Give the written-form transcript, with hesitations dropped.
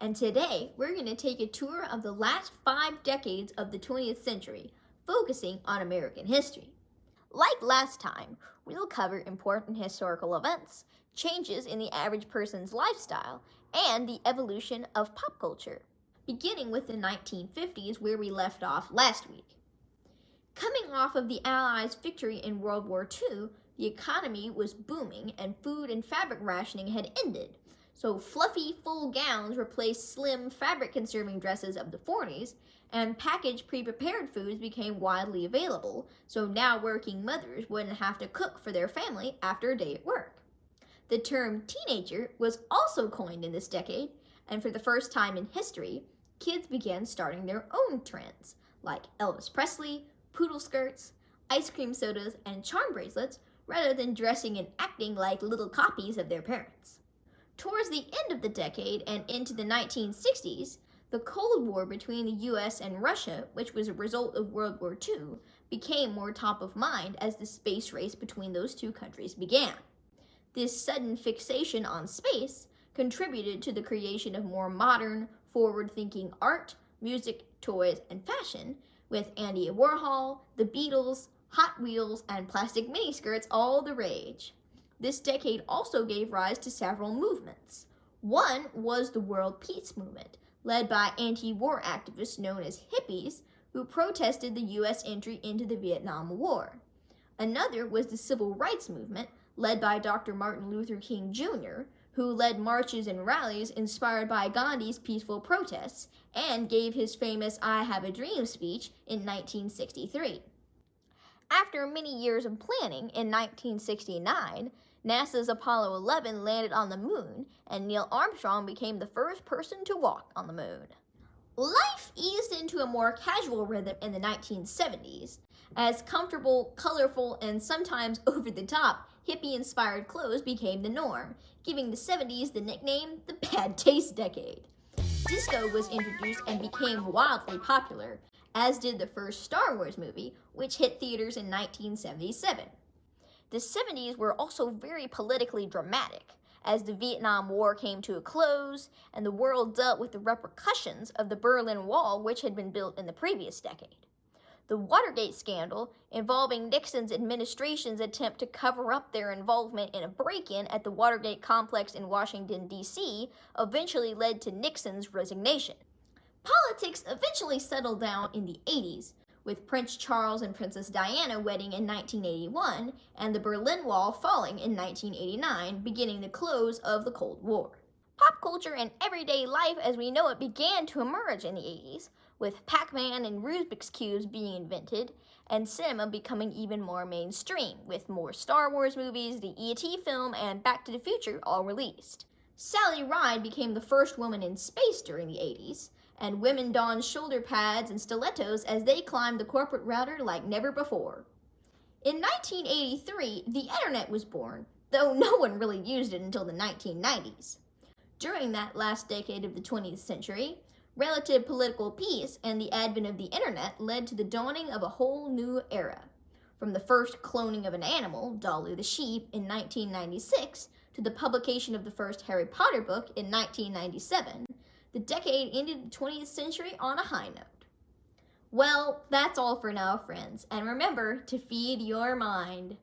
and today we're going to take a tour of the last 5 decades of the 20th century, focusing on American history. Like last time, we'll cover important historical events, changes in the average person's lifestyle, and the evolution of pop culture, beginning with the 1950s where we left off last week. Coming off of the Allies' victory in World War II, the economy was booming and food and fabric rationing had ended, so fluffy, full gowns replaced slim, fabric-conserving dresses of the 40s, and packaged pre-prepared foods became widely available, so now working mothers wouldn't have to cook for their family after a day at work. The term teenager was also coined in this decade, and for the first time in history, kids began starting their own trends, like Elvis Presley, poodle skirts, ice cream sodas, and charm bracelets, rather than dressing and acting like little copies of their parents. Towards the end of the decade and into the 1960s, the Cold War between the US and Russia, which was a result of World War II, became more top of mind as the space race between those two countries began. This sudden fixation on space contributed to the creation of more modern, forward-thinking art, music, toys, and fashion, with Andy Warhol, the Beatles, Hot Wheels, and plastic miniskirts all the rage. This decade also gave rise to several movements. One was the World Peace Movement, led by anti-war activists known as Hippies, who protested the U.S. entry into the Vietnam War. Another was the Civil Rights Movement, led by Dr. Martin Luther King Jr., who led marches and rallies inspired by Gandhi's peaceful protests and gave his famous I Have a Dream speech in 1963. After many years of planning, in 1969, NASA's Apollo 11 landed on the moon, and Neil Armstrong became the first person to walk on the moon. Life eased into a more casual rhythm in the 1970s, as comfortable, colorful, and sometimes over-the-top hippie-inspired clothes became the norm, giving the 70s the nickname the Bad Taste Decade. Disco was introduced and became wildly popular, as did the first Star Wars movie, which hit theaters in 1977. The 70s were also very politically dramatic, as the Vietnam War came to a close, and the world dealt with the repercussions of the Berlin Wall, which had been built in the previous decade. The Watergate scandal, involving Nixon's administration's attempt to cover up their involvement in a break-in at the Watergate complex in Washington, D.C., eventually led to Nixon's resignation. Politics eventually settled down in the 80s, with Prince Charles and Princess Diana wedding in 1981 and the Berlin Wall falling in 1989, beginning the close of the Cold War. Pop culture and everyday life as we know it began to emerge in the 80s, with Pac-Man and Rubik's Cubes being invented, and cinema becoming even more mainstream, with more Star Wars movies, the E.T. film, and Back to the Future all released. Sally Ride became the first woman in space during the 80s, and women donned shoulder pads and stilettos as they climbed the corporate ladder like never before. In 1983, the internet was born, though no one really used it until the 1990s. During that last decade of the 20th century, relative political peace and the advent of the internet led to the dawning of a whole new era. From the first cloning of an animal, Dolly the sheep, in 1996, to the publication of the first Harry Potter book in 1997, the decade ended the 20th century on a high note. Well, that's all for now, friends, and remember to feed your mind.